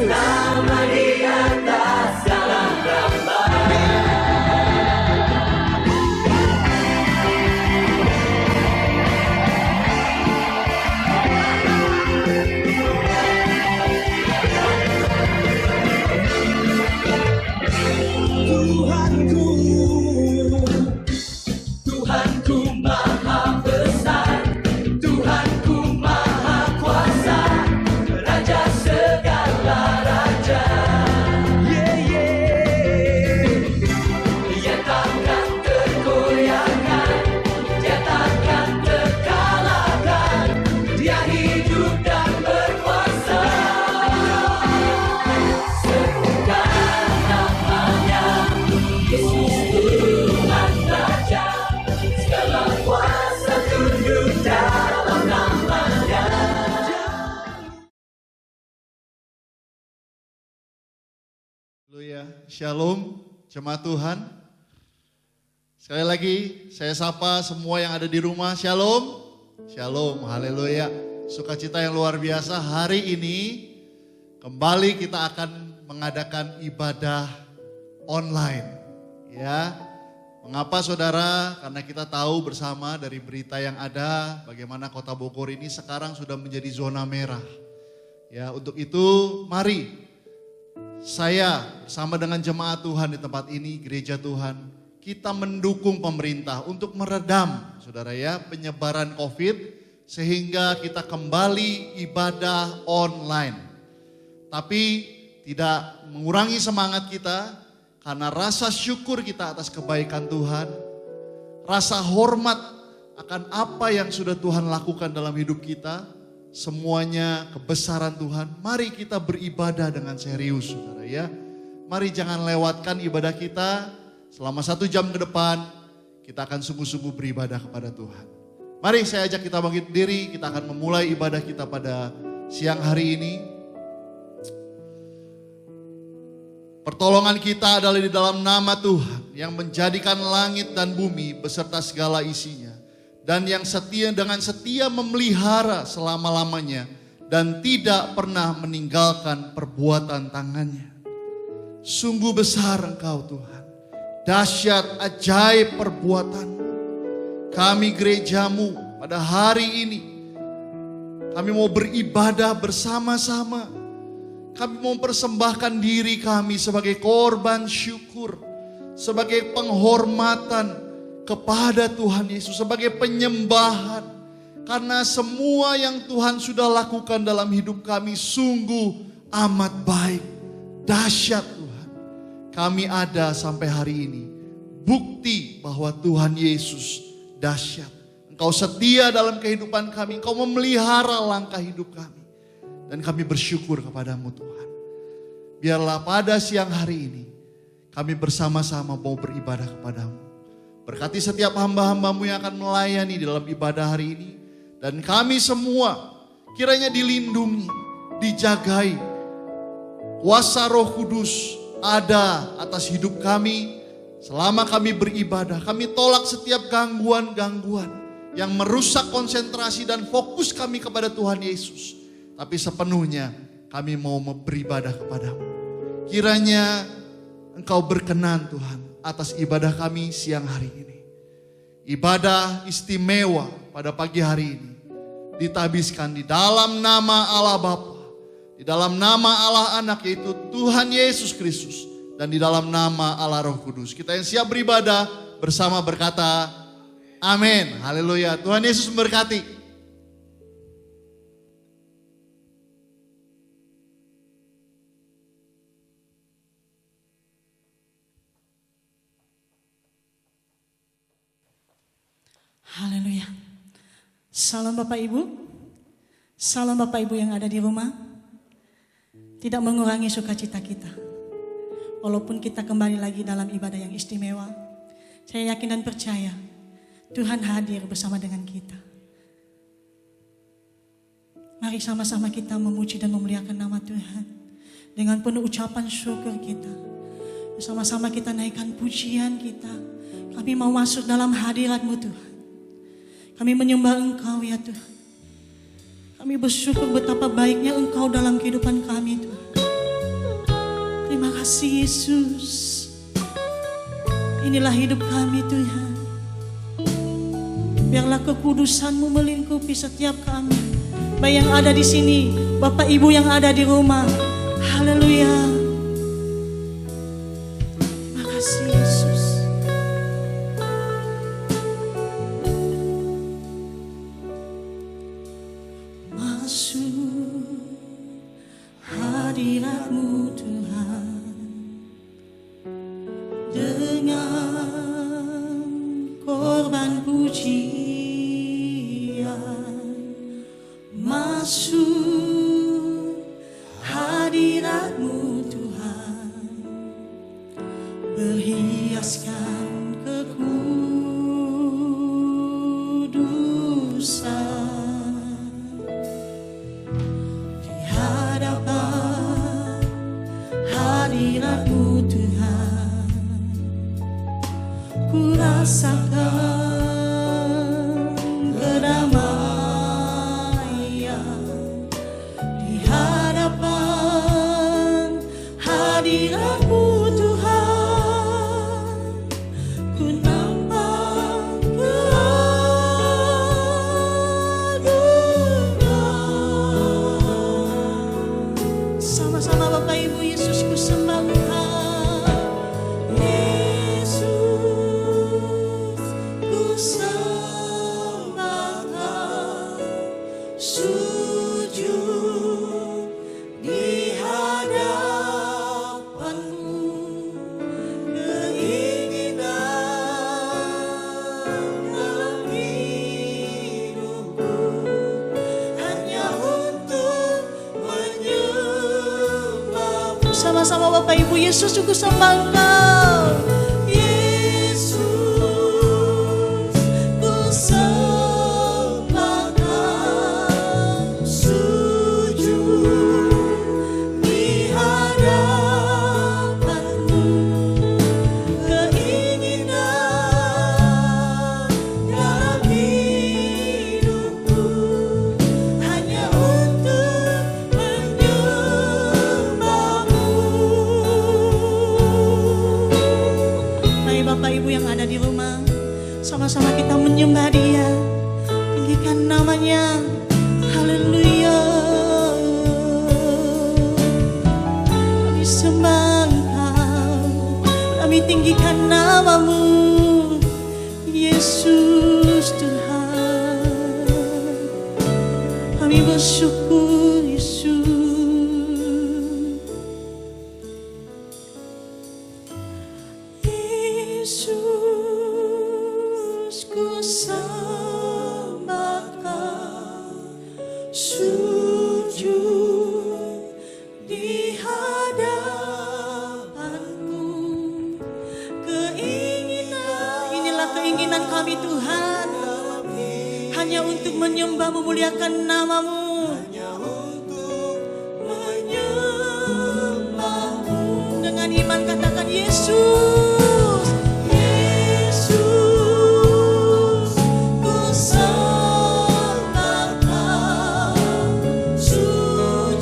Nama di atas segala nama. Tuhanku, Tuhanku maha besar, Tuhanku maha kuasa, Raja segala raja. Dia takkan tergoyahkan, dia takkan terkalahkan, dia hidup dan berkuasa. Sebutkan namanya, Yesus Tuhan Raja, segala kuasa tunduk dalam namanya. Haleluya, Shalom, jemaat Tuhan. Sekali lagi saya sapa semua yang ada di rumah, Shalom, Shalom, haleluya. Sukacita yang luar biasa hari ini kembali kita akan mengadakan ibadah online. Ya, mengapa saudara? Karena kita tahu bersama dari berita yang ada bagaimana kota Bogor ini sekarang sudah menjadi zona merah. Ya, untuk itu mari saya bersama dengan jemaat Tuhan di tempat ini, gereja Tuhan, kita mendukung pemerintah untuk meredam, saudara ya, penyebaran COVID sehingga kita kembali ibadah online. Tapi tidak mengurangi semangat kita karena rasa syukur kita atas kebaikan Tuhan, rasa hormat akan apa yang sudah Tuhan lakukan dalam hidup kita. Semuanya kebesaran Tuhan. Mari kita beribadah dengan serius, saudara ya. Mari jangan lewatkan ibadah kita. Selama 1 jam ke depan kita akan sungguh-sungguh beribadah kepada Tuhan. Mari saya ajak kita bangkit diri. Kita akan memulai ibadah kita pada siang hari ini. Pertolongan kita adalah di dalam nama Tuhan yang menjadikan langit dan bumi beserta segala isinya. Dan yang setia dengan setia memelihara selama-lamanya dan tidak pernah meninggalkan perbuatan tangannya. Sungguh besar Engkau Tuhan, dahsyat ajaib perbuatan-Mu. Kami gerejamu pada hari ini, kami mau beribadah bersama-sama. Kami mau persembahkan diri kami sebagai korban syukur, sebagai penghormatan kepada Tuhan Yesus, sebagai penyembahan. Karena semua yang Tuhan sudah lakukan dalam hidup kami sungguh amat baik, dahsyat Tuhan. Kami ada sampai hari ini, bukti bahwa Tuhan Yesus dahsyat. Engkau setia dalam kehidupan kami, Engkau memelihara langkah hidup kami. Dan kami bersyukur kepadamu Tuhan. Biarlah pada siang hari ini kami bersama-sama mau beribadah kepadamu. Berkati setiap hamba-hambamu yang akan melayani di dalam ibadah hari ini. Dan kami semua kiranya dilindungi, dijagai. Kuasa Roh Kudus ada atas hidup kami selama kami beribadah. Kami tolak setiap gangguan-gangguan yang merusak konsentrasi dan fokus kami kepada Tuhan Yesus. Tapi sepenuhnya kami mau beribadah kepadamu. Kiranya Engkau berkenan Tuhan atas ibadah kami siang hari ini. Ibadah istimewa pada pagi hari ini ditabiskan di dalam nama Allah Bapa, di dalam nama Allah Anak yaitu Tuhan Yesus Kristus, dan di dalam nama Allah Roh Kudus. Kita yang siap beribadah bersama berkata amin. Haleluya. Tuhan Yesus memberkati. Haleluya. Salam Bapak Ibu. Salam Bapak Ibu yang ada di rumah. Tidak mengurangi sukacita kita. Walaupun kita kembali lagi dalam ibadah yang istimewa, saya yakin dan percaya Tuhan hadir bersama dengan kita. Mari sama-sama kita memuji dan memuliakan nama Tuhan. Dengan penuh ucapan syukur kita. Bersama-sama kita naikkan pujian kita. Kami mau masuk dalam hadirat-Mu Tuhan. Kami menyembah Engkau ya Tuhan. Kami bersyukur betapa baiknya Engkau dalam kehidupan kami Tuhan. Terima kasih Yesus. Inilah hidup kami Tuhan. Biarlah kekudusan-Mu melingkupi setiap kami. Baik yang ada di sini, Bapak Ibu yang ada di rumah. Haleluya. Terima kasih Yesus. Masuk hadirat-Mu Tuhan dengan korban pujian. Masuk hadirat-Mu Tuhan, berhiaskan kekudusan. Di hadapan hadirat-Mu Tuhan, ku rasakan kedamaian. Di hadapan hadirat-Mu Tuhan, ku nampak keagungan. Sama-sama Bapak Ibu, Yesus ku sembah Engkau. Yesus ku sembah Engkau, sujud di hadapan-Mu. Keinginan dalam hidupku hanya untuk menyembah-Mu. Sama-sama Bapak Ibu, Yesus ku sembah Engkau. Yesus ku sembah Engkau, sujud di hadapan-Mu. Keinginan dalam hidupku hanya untuk menyembah-Mu. Mari Bapak Ibu yang ada di rumah, sama-sama kita menyembah Dia, tinggikan namanya. Haleluya. Kami sembah Engkau, kami tinggikan nama-Mu, Yesus Tuhan. Kami bersyukur Yesus. Yesus ku sembah Engkau, sujud di hadapan-Mu. Keinginan, inilah keinginan kami Tuhan, hanya untuk menyembah, memuliakan nama-Mu. Menyembah-Mu. Dengan iman katakan Yesus. Yesus ku sembah Engkau, sujud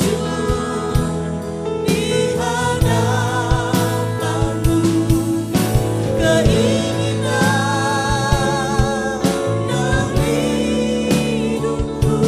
di hadapan-Mu. Keinginan dalam hidupku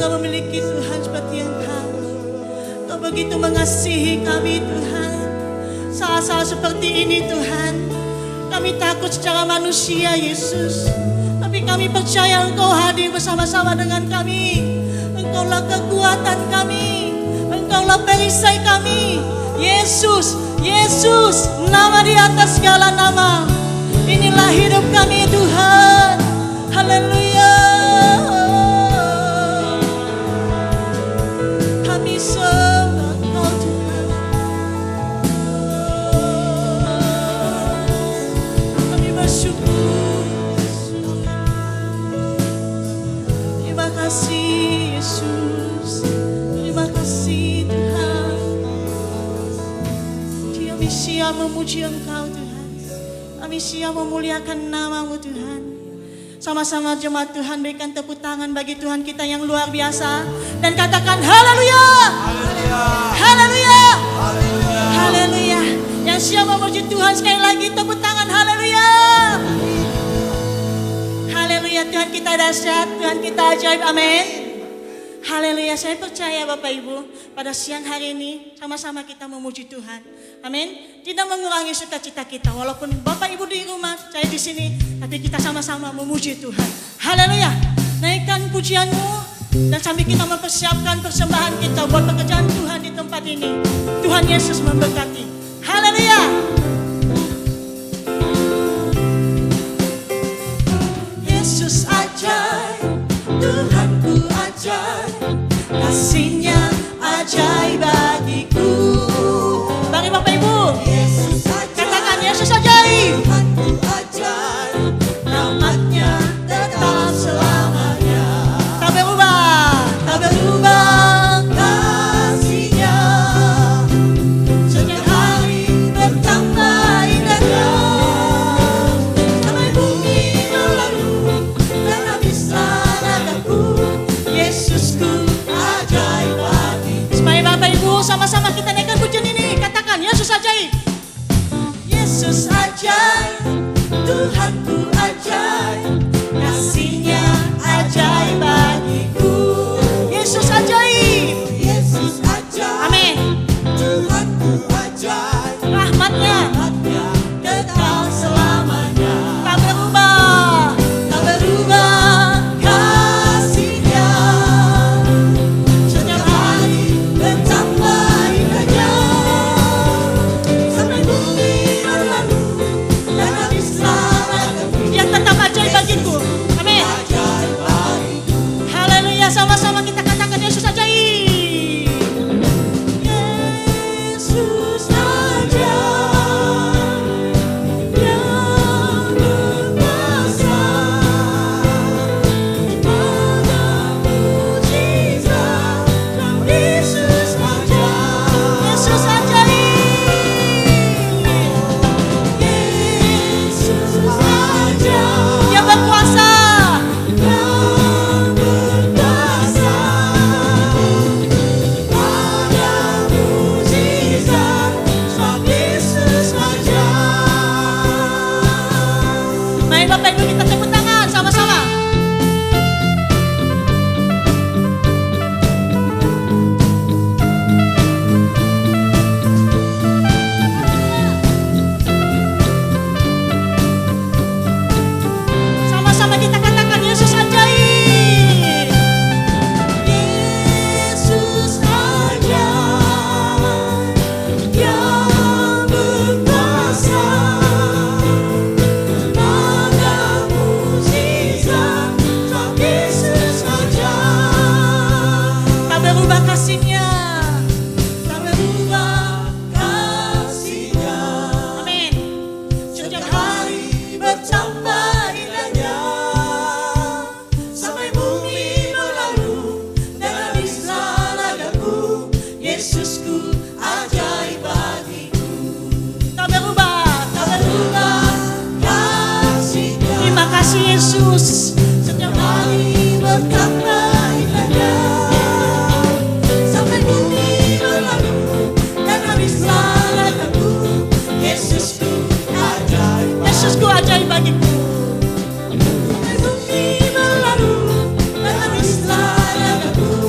tak memiliki Tuhan seperti Engkau. Engkau begitu mengasihi kami Tuhan. Saat-saat seperti ini Tuhan, kami takut secara manusia Yesus, tapi kami percaya Engkau hadir bersama-sama dengan kami. Engkaulah kekuatan kami, Engkaulah perisai kami. Yesus, Yesus, nama di atas segala nama. Inilah hidup kami Tuhan. Haleluya. Kami sembah Engkau Tuhan. Kami bersyukur. Terima kasih Yesus. Terima kasih Tuhan. Kami siap memuji Engkau Tuhan. Kami siap memuliakan nama-Mu Tuhan. Sama-sama jemaat Tuhan berikan tepuk tangan bagi Tuhan kita yang luar biasa. Dan katakan haleluya. Haleluya. Haleluya. Yang siap memuji Tuhan sekali lagi tepuk tangan haleluya. Haleluya, Tuhan kita dahsyat, Tuhan kita ajaib, amin. Haleluya, saya percaya Bapak Ibu pada siang hari ini sama-sama kita memuji Tuhan. Amin. Tidak mengurangi sukacita kita walaupun Bapak Ibu di rumah, saya di sini, tapi kita sama-sama memuji Tuhan. Haleluya. Naikkan pujianmu dan sambil kita mempersiapkan persembahan kita buat pekerjaan Tuhan di tempat ini. Tuhan Yesus memberkati. Haleluya. Yesus ajaib, Tuhanku ajaib, kasih-Nya ajaib bagiku. Bagi Bapak Ibu, Yesus ajaib, katakan Yesus ajaib, Tuhanku ajaib, rahmat-Nya tetap selamanya. Tak berubah, tak berubah kasih-Nya, setiap hari bertambah indahnya. Sampai bumi berlalu dan habislah nadaku, Yesusku ajaib bagiku. Supaya Bapak Ibu sama-sama kita naikkan pujian ini, katakan Yesus ajaib. Yesus ajaib, Tuhanku ajaib, kasih-Nya ajaib bagiku. Yesus ajaib, Yesus ajaib, amin. Tuhanku ajaib, rahmat-Nya kekal selamanya. Tak berubah, tak berubah kasih-Nya, setiap hari bertambah indahnya. Sampai bumi berlalu dan habislah nadaku, Dia tetap ajaib bagiku. Amin. Haleluya, sama-sama kita katakan Yesus ajaib. Yesus ajaib, yang berkuasa, pada mujizat, Yesus ajaib. Yesus ajaib. Yesus ajaib, yang berkuasa, yang berkuasa, pada mujizat, Yesus ajaib. Mari Bapak Ibu kita tepuk tangan sama-sama. Sama-sama kita katakan Yesus ajaib. Yesus ajaib, yang berkuasa, pada mujizat, Yesus ajaib. Tak berubah kasih-Nya, tak berubah kasih-Nya, amin. Setiap hari bertambah indahnya, sampai bumi berlalu dan habislah nadaku, Yesusku ajaib bagiku. Tak berubah kasih-Nya. Terima kasih Yesus. Setiap hari bertambah indahnya, sampai bumi berlalu dan habislah nadaku, Yesusku ajaib. Yesusku ajaib bagiku. Sampai bumi berlalu dan habislah nadaku,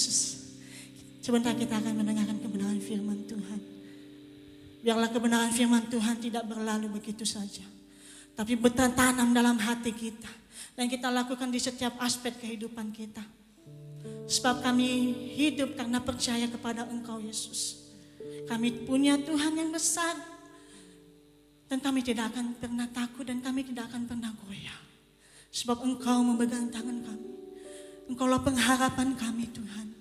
Yesus. Sebentar kita akan mendengarkan kebenaran firman Tuhan. Biarlah kebenaran firman Tuhan tidak berlalu begitu saja, tapi bertanam dalam hati kita. Dan kita lakukan di setiap aspek kehidupan kita. Sebab kami hidup karena percaya kepada Engkau Yesus. Kami punya Tuhan yang besar. Dan kami tidak akan pernah takut dan kami tidak akan pernah goyah. Sebab Engkau memegang tangan kami. Engkaulah pengharapan kami Tuhan.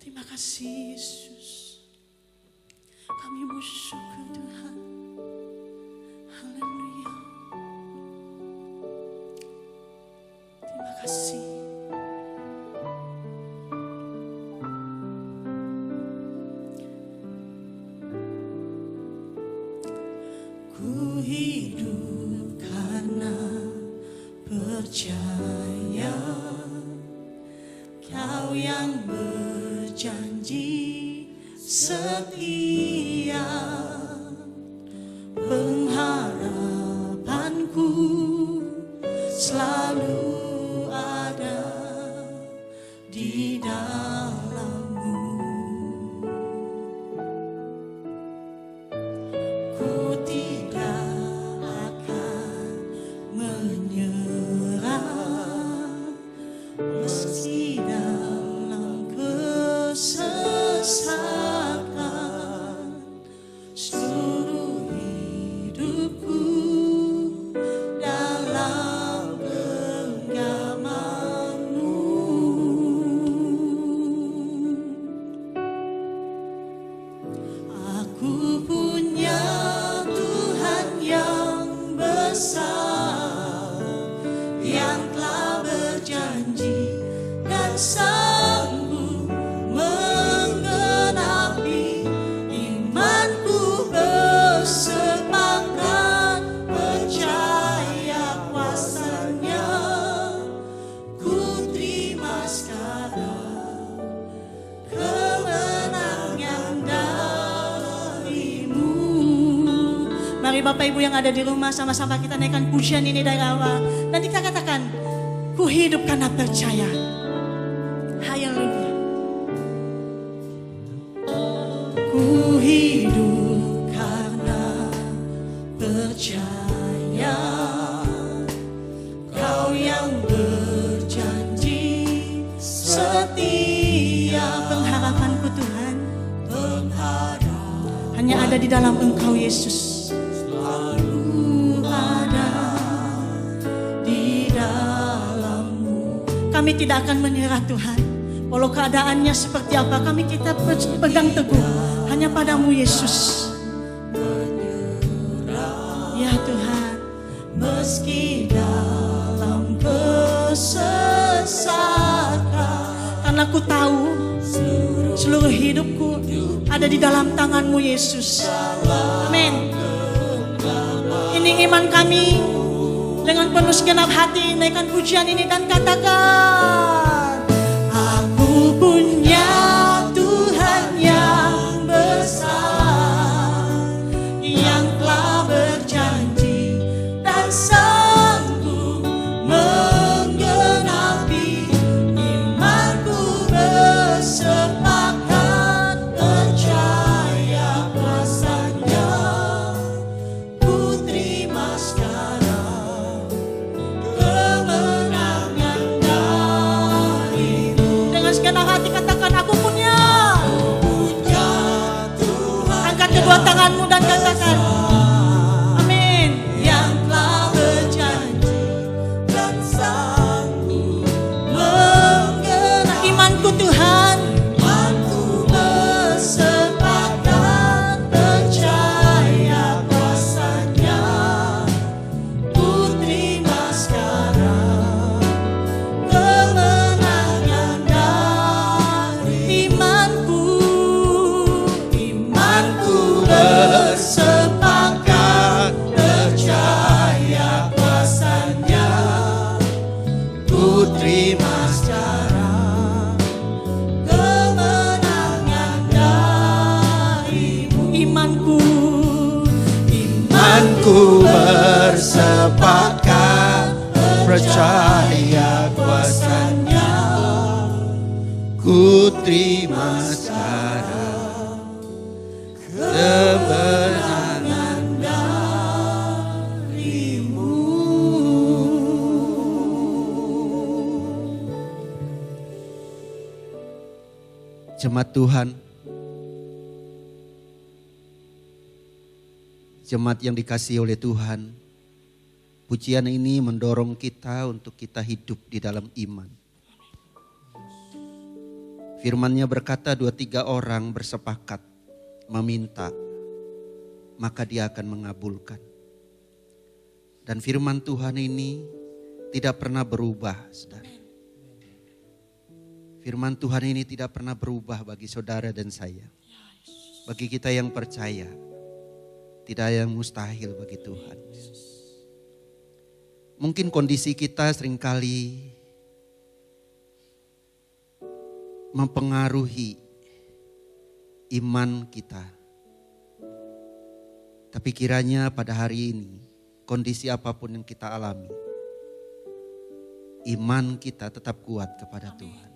Terima kasih Yesus. Kami bersyukur Tuhan. Haleluya. Terima kasih. Ku hidup karena percaya Kau yang berjanji setia, pengharapanku selalu ada di dalam-Mu. Ku tidak akan menyerah meski dalam kesesakan. Seluruh hidupku dalam genggaman-Mu. Aku punya Tuhan yang besar, yang telah berjanji dan sanggup menggenapi. Imanku bersepakat percaya kuasa-Nya. Ku terima sekarang kemenangan dari-Mu. Mari Bapak Ibu yang ada di rumah, sama-sama kita naikkan pujian ini dari awal. Dan kita katakan, ku hidup karena percaya. Haleluya. Ku hidup karena percaya Kau yang berjanji setia. Pengharapanku Tuhan hanya ada di dalam Engkau Yesus. Selalu ada di dalam-Mu. Kami tidak akan menyerah Tuhan. Walau keadaannya seperti apa, kami kita pegang teguh hanya pada-Mu Yesus. Ya Tuhan, meski dalam kesesakan, karena ku tahu seluruh hidupku ada di dalam tangan-Mu Yesus. Amin. Ini iman kami. Dengan penuh segenap hati naikkan pujian ini dan katakan, aku punya Tuhan yang besar, yang telah berjanji dan sanggup menggenapi. Imanku bersepakat percaya kuasa-Nya. Ku terima sekarang kemenangan dari-Mu. Dengan segenap hati katakan, aku punya Tuhan. Angkat kedua tanganmu dan katakan, amin. Yang telah berjanji dan sanggup menggenapi. Imanku Tuhan, imanku bersepakat percaya kuasa-Nya. Ku terima sekarang kemenangan dari imanku bersepakat percaya kuasa-Nya. Ku terima sekarang kemenangan dari-Mu. Imanku bersepakat percaya kuasa-Nya. Ku terima sekarang kebenaran darimu. Jemaat Tuhan, jemaat yang dikasihi oleh Tuhan, pujian ini mendorong kita untuk kita hidup di dalam iman. Firman-Nya berkata 2-3 orang bersepakat meminta, maka Dia akan mengabulkan. Dan firman Tuhan ini tidak pernah berubah, saudara. Firman Tuhan ini tidak pernah berubah bagi saudara dan saya. Bagi kita yang percaya, tidak ada yang mustahil bagi Tuhan. Mungkin kondisi kita seringkali mempengaruhi iman kita. Tapi kiranya pada hari ini, kondisi apapun yang kita alami, iman kita tetap kuat kepada Tuhan.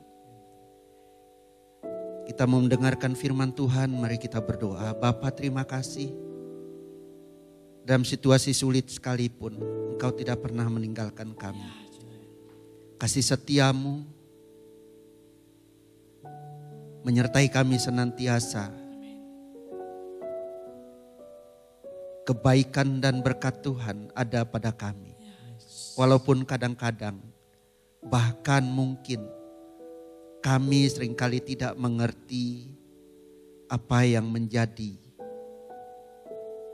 Kita mau mendengarkan firman Tuhan, mari kita berdoa. Bapa, terima kasih. Dalam situasi sulit sekalipun, Engkau tidak pernah meninggalkan kami. Kasih setiamu menyertai kami senantiasa. Kebaikan dan berkat Tuhan ada pada kami. Walaupun kadang-kadang, bahkan mungkin kami seringkali tidak mengerti apa yang menjadi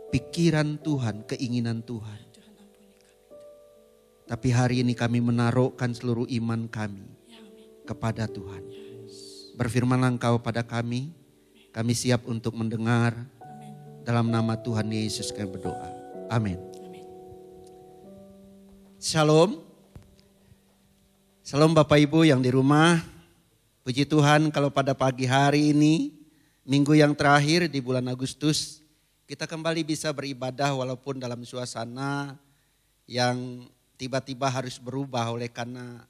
pikiran Tuhan, keinginan Tuhan. Tapi hari ini kami menaruhkan seluruh iman kami kepada Tuhan. Berfirmanlah Engkau pada kami siap untuk mendengar. Dalam nama Tuhan Yesus kami berdoa. Amin. Shalom. Shalom Bapak Ibu yang di rumah. Puji Tuhan kalau pada pagi hari ini, minggu yang terakhir di bulan Agustus, kita kembali bisa beribadah walaupun dalam suasana yang tiba-tiba harus berubah oleh karena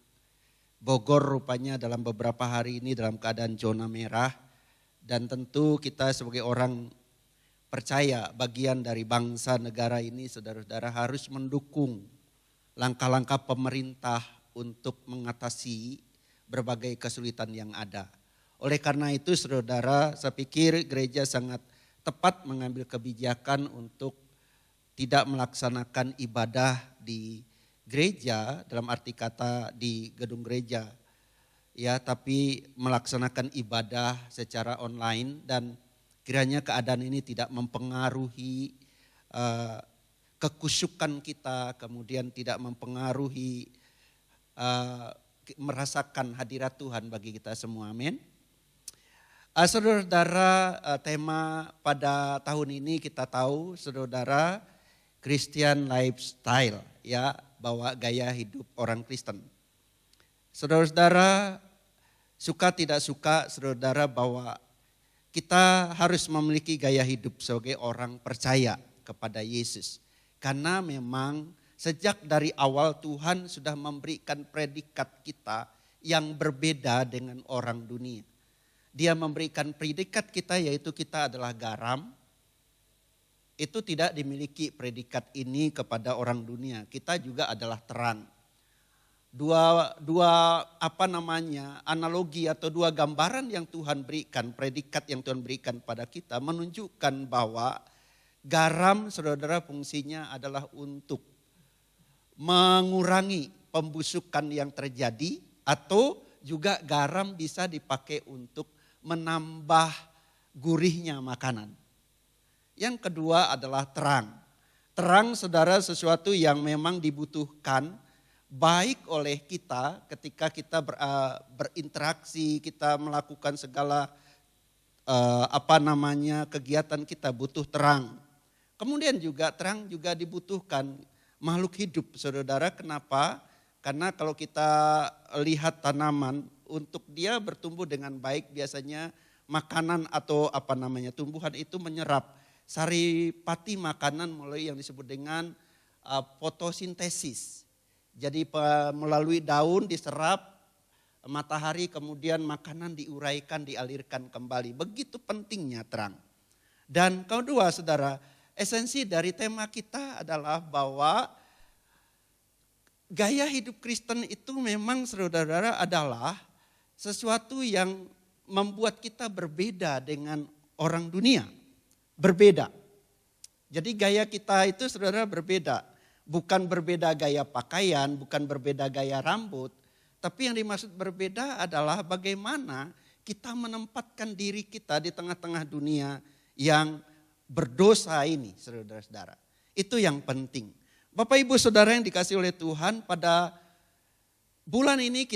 Bogor rupanya dalam beberapa hari ini dalam keadaan zona merah. Dan tentu kita sebagai orang percaya bagian dari bangsa negara ini, saudara-saudara, harus mendukung langkah-langkah pemerintah untuk mengatasi berbagai kesulitan yang ada. Oleh karena itu saudara, saya pikir gereja sangat tepat mengambil kebijakan untuk tidak melaksanakan ibadah di gereja, dalam arti kata di gedung gereja, ya, tapi melaksanakan ibadah secara online. Dan kiranya keadaan ini tidak mempengaruhi kekusyukan kita, kemudian tidak mempengaruhi merasakan hadirat Tuhan bagi kita semua, amin. Saudara-saudara, tema pada tahun ini kita tahu, saudara, Christian lifestyle, ya, bawa gaya hidup orang Kristen. Saudara-saudara, suka tidak suka, saudara, bahwa kita harus memiliki gaya hidup sebagai orang percaya kepada Yesus. Karena memang sejak dari awal Tuhan sudah memberikan predikat kita yang berbeda dengan orang dunia. Dia memberikan predikat kita yaitu kita adalah garam. Itu tidak dimiliki predikat ini kepada orang dunia. Kita juga adalah terang. Dua analogi atau dua gambaran yang Tuhan berikan, predikat yang Tuhan berikan pada kita menunjukkan bahwa garam, saudara, fungsinya adalah untuk mengurangi pembusukan yang terjadi, atau juga garam bisa dipakai untuk menambah gurihnya makanan. Yang kedua adalah terang. Terang, saudara, sesuatu yang memang dibutuhkan baik oleh kita ketika kita berinteraksi, kita melakukan segala kegiatan kita butuh terang. Kemudian juga terang juga dibutuhkan makhluk hidup, saudara. Kenapa? Karena kalau kita lihat tanaman, untuk dia bertumbuh dengan baik biasanya makanan atau tumbuhan itu menyerap saripati makanan melalui yang disebut dengan fotosintesis. Jadi melalui daun diserap matahari kemudian makanan diuraikan, dialirkan kembali. Begitu pentingnya terang. Dan kedua saudara, esensi dari tema kita adalah bahwa gaya hidup Kristen itu memang saudara-saudara adalah sesuatu yang membuat kita berbeda dengan orang dunia. Berbeda. Jadi gaya kita itu saudara berbeda. Bukan berbeda gaya pakaian, bukan berbeda gaya rambut. Tapi yang dimaksud berbeda adalah bagaimana kita menempatkan diri kita di tengah-tengah dunia yang berdosa ini, saudara-saudara. Itu yang penting. Bapak Ibu Saudara yang dikasihi oleh Tuhan, pada bulan ini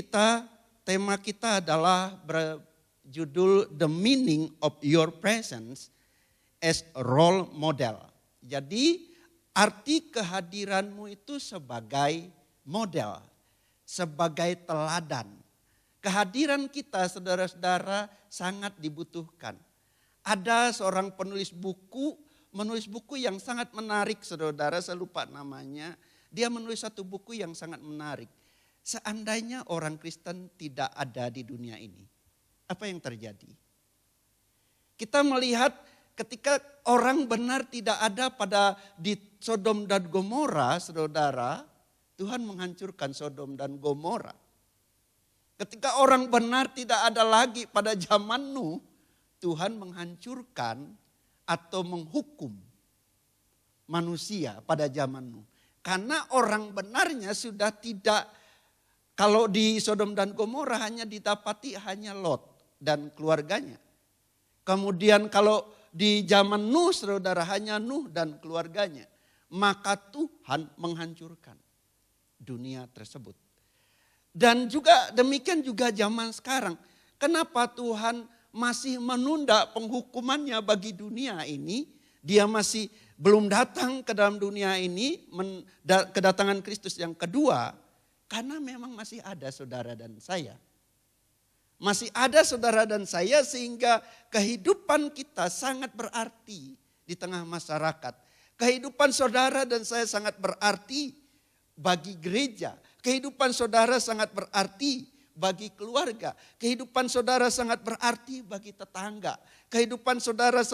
tema kita adalah berjudul The Meaning of Your Presence as a Role Model. Jadi arti kehadiranmu itu sebagai model, sebagai teladan. Kehadiran kita saudara-saudara sangat dibutuhkan. Ada seorang penulis buku, menulis buku yang sangat menarik saudara-saudara, saya lupa namanya. Dia menulis satu buku yang sangat menarik. Seandainya orang Kristen tidak ada di dunia ini, apa yang terjadi? Kita melihat ketika orang benar tidak ada di Sodom dan Gomora, saudara, Tuhan menghancurkan Sodom dan Gomora. Ketika orang benar tidak ada lagi pada zaman Nuh, Tuhan menghancurkan atau menghukum manusia pada zaman Nuh. Karena orang benarnya sudah tidak, kalau di Sodom dan Gomora hanya didapati hanya Lot dan keluarganya. Kemudian kalau di zaman Nuh saudara hanya Nuh dan keluarganya. Maka Tuhan menghancurkan dunia tersebut. Dan juga demikian juga zaman sekarang. Kenapa Tuhan masih menunda penghukumannya bagi dunia ini? Dia masih belum datang ke dalam dunia ini, kedatangan Kristus yang kedua. Karena memang masih ada saudara dan saya. Masih ada saudara dan saya sehingga kehidupan kita sangat berarti di tengah masyarakat. Kehidupan saudara dan saya sangat berarti bagi gereja. Kehidupan saudara sangat berarti bagi keluarga. Kehidupan saudara sangat berarti bagi tetangga. Kehidupan saudara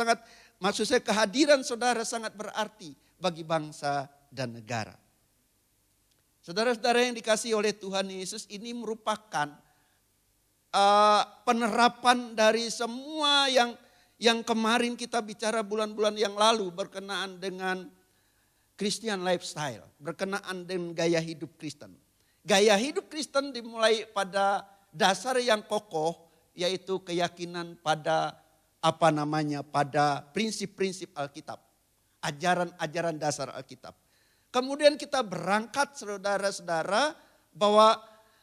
kehadiran saudara sangat berarti bagi bangsa dan negara. Saudara-saudara yang dikasihi oleh Tuhan Yesus, ini merupakan penerapan dari semua yang kemarin kita bicara bulan-bulan yang lalu berkenaan dengan Christian lifestyle, berkenaan dengan gaya hidup Kristen. Gaya hidup Kristen dimulai pada dasar yang kokoh, yaitu keyakinan pada pada prinsip-prinsip Alkitab, ajaran-ajaran dasar Alkitab. Kemudian kita berangkat saudara-saudara bahwa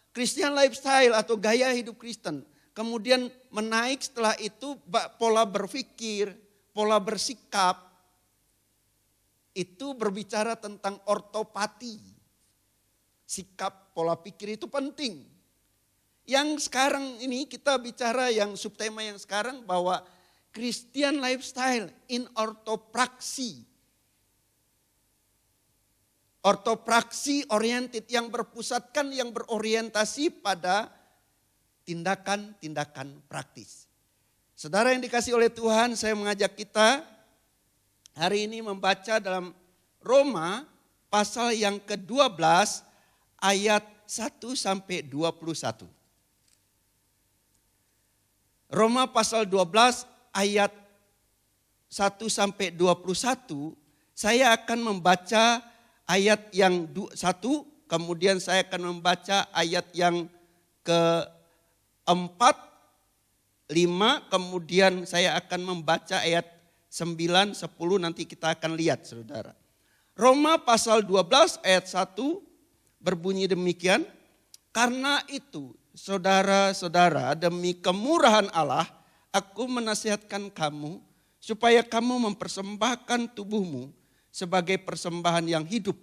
Christian lifestyle atau gaya hidup Kristen kemudian menaik setelah itu pola berpikir, pola bersikap, itu berbicara tentang ortopati. Sikap, pola pikir itu penting. Yang sekarang ini kita bicara yang subtema yang sekarang bahwa Christian lifestyle in ortopraksi. Ortopraksi oriented yang berpusatkan, yang berorientasi pada tindakan-tindakan praktis. Saudara yang dikasihi oleh Tuhan, saya mengajak kita hari ini membaca dalam Roma pasal yang ke-12 ayat 1 sampai 21. Roma pasal 12 ayat 1 sampai 21, saya akan membaca ayat yang 1, kemudian saya akan membaca ayat yang ke-4, 5, kemudian saya akan membaca ayat 9, 10, nanti kita akan lihat saudara. Roma pasal 12 ayat 1 berbunyi demikian, karena itu saudara-saudara, demi kemurahan Allah, aku menasihatkan kamu supaya kamu mempersembahkan tubuhmu sebagai persembahan yang hidup,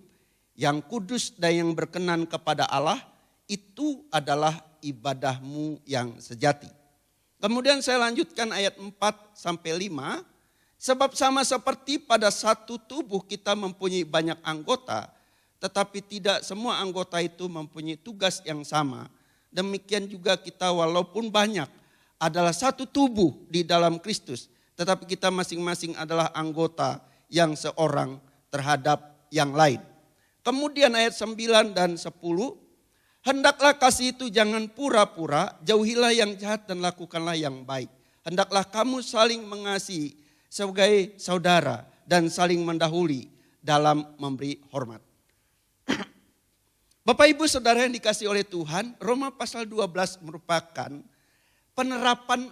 yang kudus dan yang berkenan kepada Allah. Itu adalah ibadahmu yang sejati. Kemudian saya lanjutkan ayat 4 sampai 5. Sebab sama seperti pada satu tubuh kita mempunyai banyak anggota, tetapi tidak semua anggota itu mempunyai tugas yang sama. demikian juga kita walaupun banyak adalah satu tubuh di dalam Kristus. Tetapi kita masing-masing adalah anggota yang seorang terhadap yang lain. Kemudian ayat 9 dan 10. Hendaklah kasih itu jangan pura-pura, jauhilah yang jahat dan lakukanlah yang baik. Hendaklah kamu saling mengasihi sebagai saudara dan saling mendahului dalam memberi hormat. Bapak Ibu Saudara yang dikasihi oleh Tuhan, Roma pasal 12 merupakan penerapan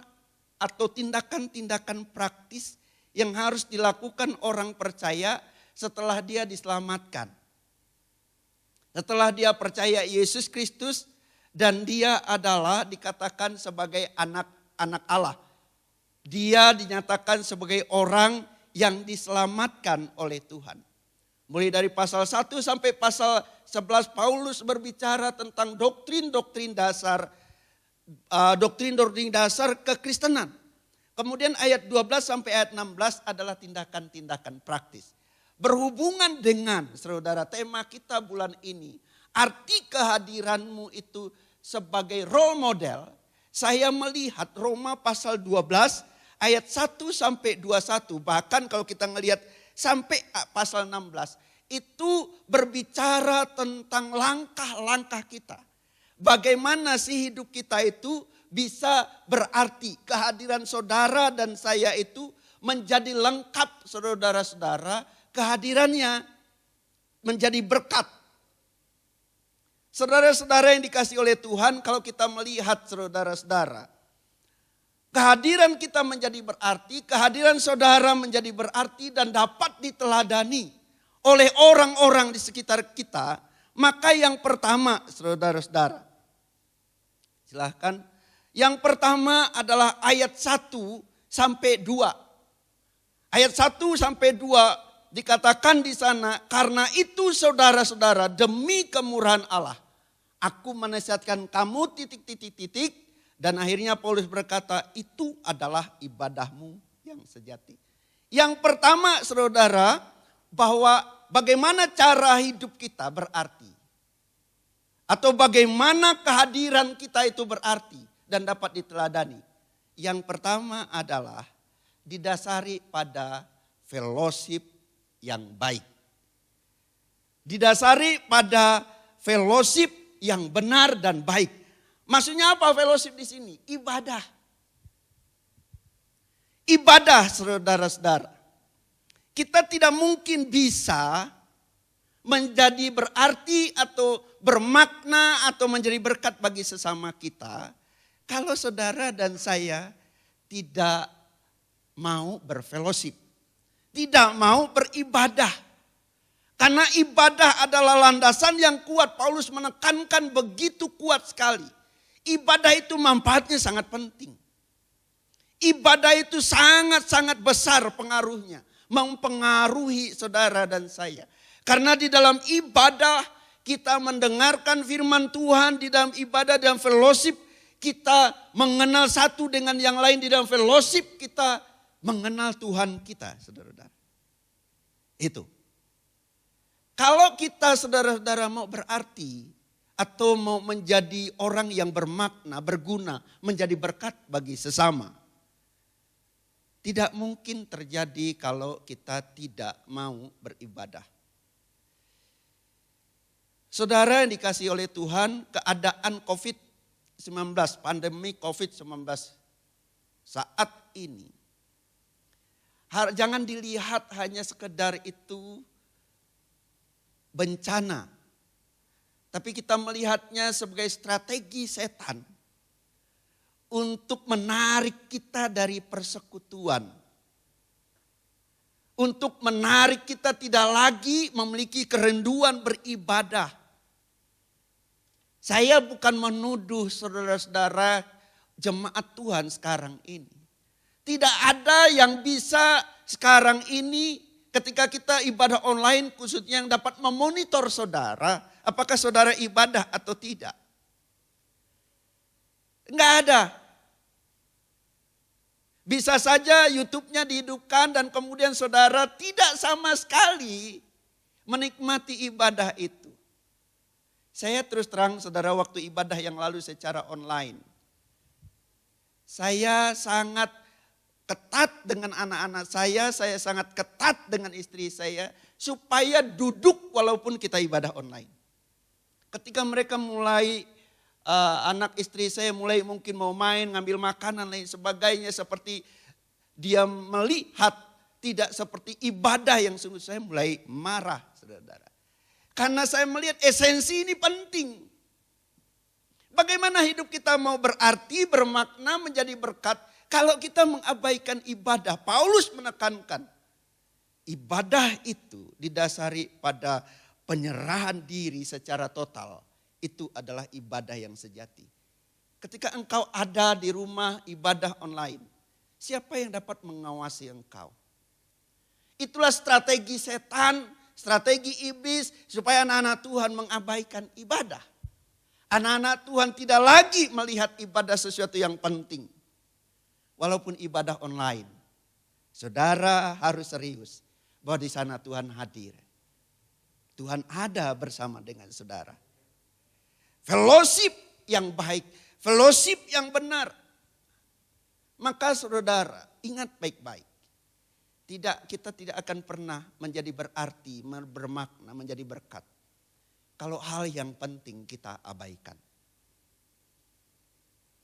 atau tindakan-tindakan praktis yang harus dilakukan orang percaya setelah dia diselamatkan. Setelah dia percaya Yesus Kristus dan dia adalah dikatakan sebagai anak-anak Allah. Dia dinyatakan sebagai orang yang diselamatkan oleh Tuhan. Mulai dari pasal 1 sampai pasal 11 Paulus berbicara tentang doktrin-doktrin dasar kekristenan. Kemudian ayat 12 sampai ayat 16 adalah tindakan-tindakan praktis. Berhubungan dengan saudara tema kita bulan ini, arti kehadiranmu itu sebagai role model. Saya melihat Roma pasal 12 ayat 1 sampai 21, bahkan kalau kita ngelihat sampai pasal 16, itu berbicara tentang langkah-langkah kita. Bagaimana sih hidup kita itu bisa berarti. Kehadiran saudara dan saya itu menjadi lengkap saudara-saudara. Kehadirannya menjadi berkat. Saudara-saudara yang dikasihi oleh Tuhan, kalau kita melihat saudara-saudara, kehadiran kita menjadi berarti, kehadiran saudara menjadi berarti dan dapat diteladani oleh orang-orang di sekitar kita. Maka yang pertama saudara-saudara, silahkan. Yang pertama adalah ayat 1 sampai 2. Ayat 1 sampai 2 dikatakan di sana, karena itu saudara-saudara demi kemurahan Allah, aku menasihatkan kamu ... Dan akhirnya Paulus berkata, itu adalah ibadahmu yang sejati. Yang pertama saudara, bahwa bagaimana cara hidup kita berarti. Atau bagaimana kehadiran kita itu berarti dan dapat diteladani. Yang pertama adalah didasari pada fellowship yang baik. Didasari pada fellowship yang benar dan baik. Maksudnya apa fellowship di sini? Ibadah. Ibadah saudara-saudara. Kita tidak mungkin bisa menjadi berarti atau bermakna atau menjadi berkat bagi sesama kita kalau saudara dan saya tidak mau berfellowship. Tidak mau beribadah. Karena ibadah adalah landasan yang kuat. Paulus menekankan begitu kuat sekali. Ibadah itu manfaatnya sangat penting. Ibadah itu sangat-sangat besar pengaruhnya. Mempengaruhi saudara dan saya. Karena di dalam ibadah kita mendengarkan firman Tuhan. Di dalam ibadah dan fellowship kita mengenal satu dengan yang lain. Di dalam fellowship kita mengenal Tuhan kita, saudara-saudara. Itu. Kalau kita saudara-saudara mau berarti atau mau menjadi orang yang bermakna, berguna, menjadi berkat bagi sesama. Tidak mungkin terjadi kalau kita tidak mau beribadah. Saudara yang dikasihi oleh Tuhan, keadaan COVID-19, pandemi COVID-19 saat ini, jangan dilihat hanya sekedar itu bencana. Tapi kita melihatnya sebagai strategi setan untuk menarik kita dari persekutuan. Untuk menarik kita tidak lagi memiliki kerinduan beribadah. Saya bukan menuduh saudara-saudara jemaat Tuhan sekarang ini. Tidak ada yang bisa sekarang ini ketika kita ibadah online khususnya yang dapat memonitor saudara. Apakah saudara ibadah atau tidak. Enggak ada. Bisa saja YouTube-nya dihidupkan dan kemudian saudara tidak sama sekali menikmati ibadah itu. Saya terus terang saudara, waktu ibadah yang lalu secara online, saya sangat ketat dengan anak-anak saya sangat ketat dengan istri saya, supaya duduk walaupun kita ibadah online. Ketika mereka mulai, anak istri saya mulai mungkin mau main, ngambil makanan, lain sebagainya, seperti dia melihat tidak seperti ibadah yang sungguh, saya mulai marah, saudara. Karena saya melihat esensi ini penting. Bagaimana hidup kita mau berarti, bermakna, menjadi berkat kalau kita mengabaikan ibadah. Paulus menekankan ibadah itu didasari pada penyerahan diri secara total. Itu adalah ibadah yang sejati. Ketika engkau ada di rumah ibadah online, siapa yang dapat mengawasi engkau? Itulah strategi setan, strategi iblis supaya anak-anak Tuhan mengabaikan ibadah. Anak-anak Tuhan tidak lagi melihat ibadah sesuatu yang penting. Walaupun ibadah online, saudara harus serius bahwa di sana Tuhan hadir. Tuhan ada bersama dengan saudara. Fellowship yang baik, fellowship yang benar. Maka saudara, ingat baik-baik. Kita tidak akan pernah menjadi berarti, bermakna, menjadi berkat. Kalau hal yang penting kita abaikan.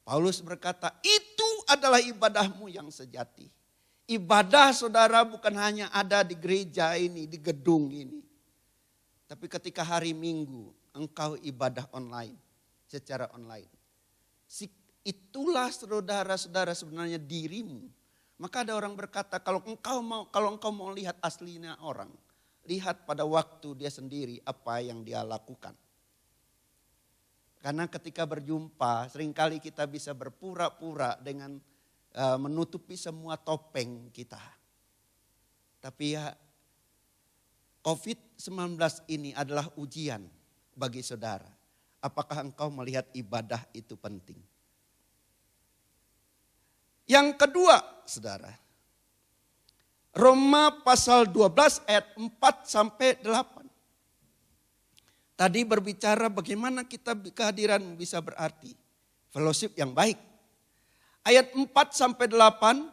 Paulus berkata, itu adalah ibadahmu yang sejati. Ibadah saudara bukan hanya ada di gereja ini, di gedung ini. Tapi ketika hari Minggu engkau ibadah online, secara online. Itulah saudara-saudara sebenarnya dirimu. Maka ada orang berkata, kalau engkau mau lihat aslinya orang, lihat pada waktu dia sendiri apa yang dia lakukan. Karena ketika berjumpa, seringkali kita bisa berpura-pura dengan menutupi semua topeng kita. Tapi ya, COVID-19 ini adalah ujian bagi saudara. Apakah engkau melihat ibadah itu penting? Yang kedua, saudara. Roma pasal 12 ayat 4 sampai 8. Tadi berbicara bagaimana kita kehadiran bisa berarti. Fellowship yang baik. Ayat 4 sampai 8.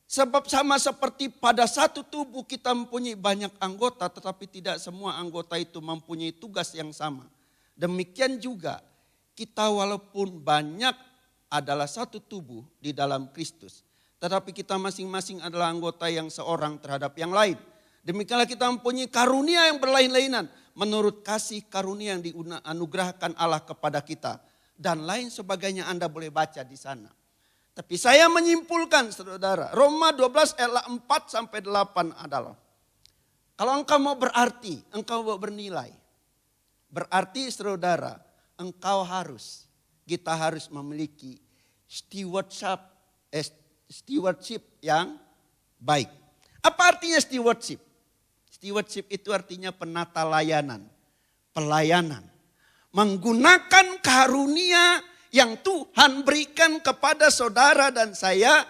Sebab sama seperti pada satu tubuh kita mempunyai banyak anggota, tetapi tidak semua anggota itu mempunyai tugas yang sama. Demikian juga kita walaupun banyak adalah satu tubuh di dalam Kristus. Tetapi kita masing-masing adalah anggota yang seorang terhadap yang lain. Demikianlah kita mempunyai karunia yang berlain-lainan. Menurut kasih karunia yang dianugerahkan Allah kepada kita. Dan lain sebagainya Anda boleh baca di sana. Tapi saya menyimpulkan saudara. Roma 12 ayat 4 sampai 8 adalah. Kalau engkau mau berarti, engkau mau bernilai. Berarti saudara, kita harus memiliki stewardship yang baik. Apa artinya stewardship? Stewardship itu artinya penata layanan, pelayanan. Menggunakan karunia yang Tuhan berikan kepada saudara dan saya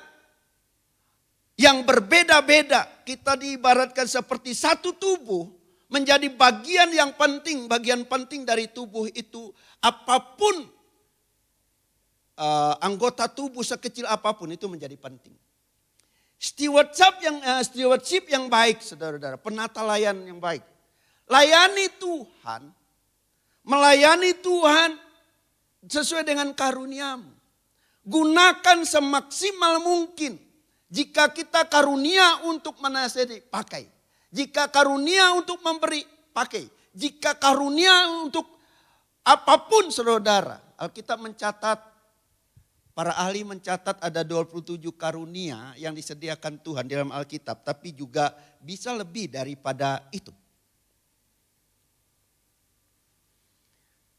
yang berbeda-beda. Kita diibaratkan seperti satu tubuh. Menjadi bagian yang penting, bagian penting dari tubuh itu apapun anggota tubuh sekecil apapun itu menjadi penting. Stewardship yang baik, saudara-saudara, penata layanan yang baik. Layani Tuhan, melayani Tuhan sesuai dengan karuniamu. Gunakan semaksimal mungkin. Jika kita karunia untuk menasihati, pakai. Jika karunia untuk memberi, pakai. Jika karunia untuk apapun saudara. Alkitab mencatat, para ahli mencatat ada 27 karunia yang disediakan Tuhan di dalam Alkitab. Tapi juga bisa lebih daripada itu.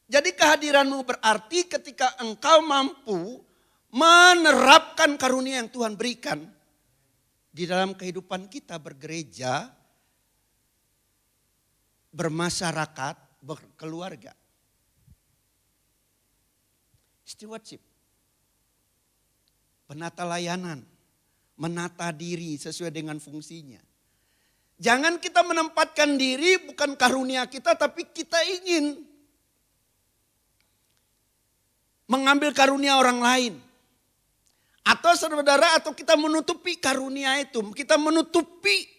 Jadi kehadiranmu berarti ketika engkau mampu menerapkan karunia yang Tuhan berikan. Di dalam kehidupan kita bergereja, bermasyarakat, berkeluarga. Stewardship. Penata layanan. Menata diri sesuai dengan fungsinya. Jangan kita menempatkan diri bukan karunia kita tapi kita ingin mengambil karunia orang lain. Atau saudara, atau kita menutupi karunia itu. Kita menutupi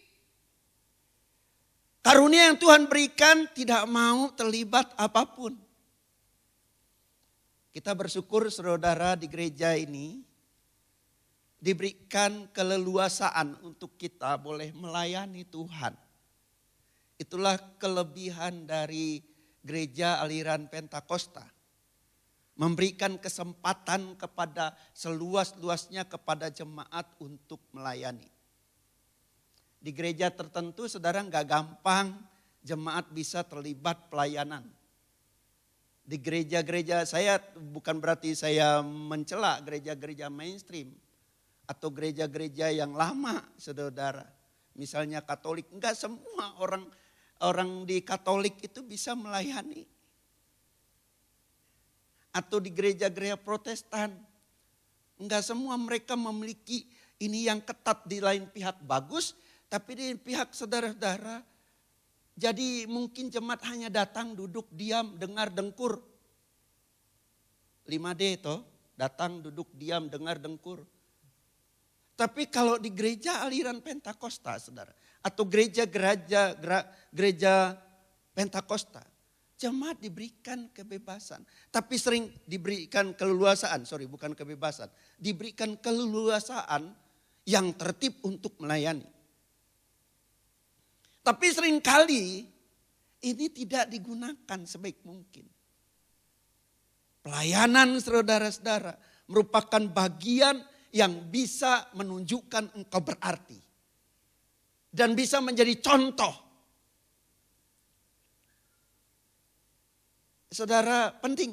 karunia yang Tuhan berikan, tidak mau terlibat apapun. Kita bersyukur saudara di gereja ini diberikan keleluasaan untuk kita boleh melayani Tuhan. Itulah kelebihan dari gereja aliran Pentakosta. Memberikan kesempatan kepada seluas-luasnya kepada jemaat untuk melayani. Di gereja tertentu saudara nggak gampang jemaat bisa terlibat pelayanan. Di gereja-gereja, saya bukan berarti saya mencela gereja-gereja mainstream. Atau gereja-gereja yang lama saudara. Misalnya Katolik, enggak semua orang di Katolik itu bisa melayani. Atau di gereja-gereja Protestan. Enggak semua mereka memiliki ini yang ketat, di lain pihak bagus. Tapi di pihak saudara-saudara. Jadi mungkin jemaat hanya datang, duduk, diam, dengar, dengkur. 5D toh, datang, duduk, diam, dengar, dengkur. Tapi kalau di gereja aliran Pentakosta saudara. Atau gereja Pentakosta. Jemaat diberikan kebebasan. Tapi sering diberikan keleluasaan. Bukan kebebasan. Diberikan keleluasaan yang tertib untuk melayani. Tapi seringkali ini tidak digunakan sebaik mungkin. Pelayanan saudara-saudara merupakan bagian yang bisa menunjukkan engkau berarti. Dan bisa menjadi contoh. Saudara, penting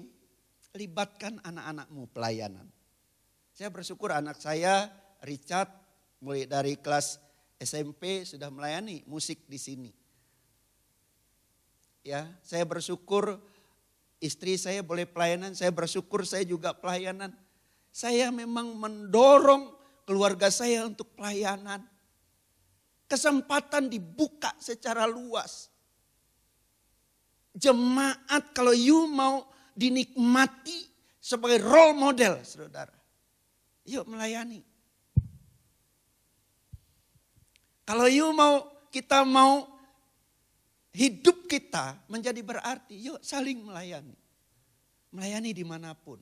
libatkan anak-anakmu pelayanan. Saya bersyukur anak saya Richard mulai dari kelas SMP sudah melayani musik di sini. Ya, saya bersyukur istri saya boleh pelayanan, saya bersyukur saya juga pelayanan. Saya memang mendorong keluarga saya untuk pelayanan. Kesempatan dibuka secara luas. Jemaat kalau you mau dinikmati sebagai role model saudara. Yuk melayani. Kalau kita mau hidup kita menjadi berarti, yuk saling melayani. Melayani dimanapun.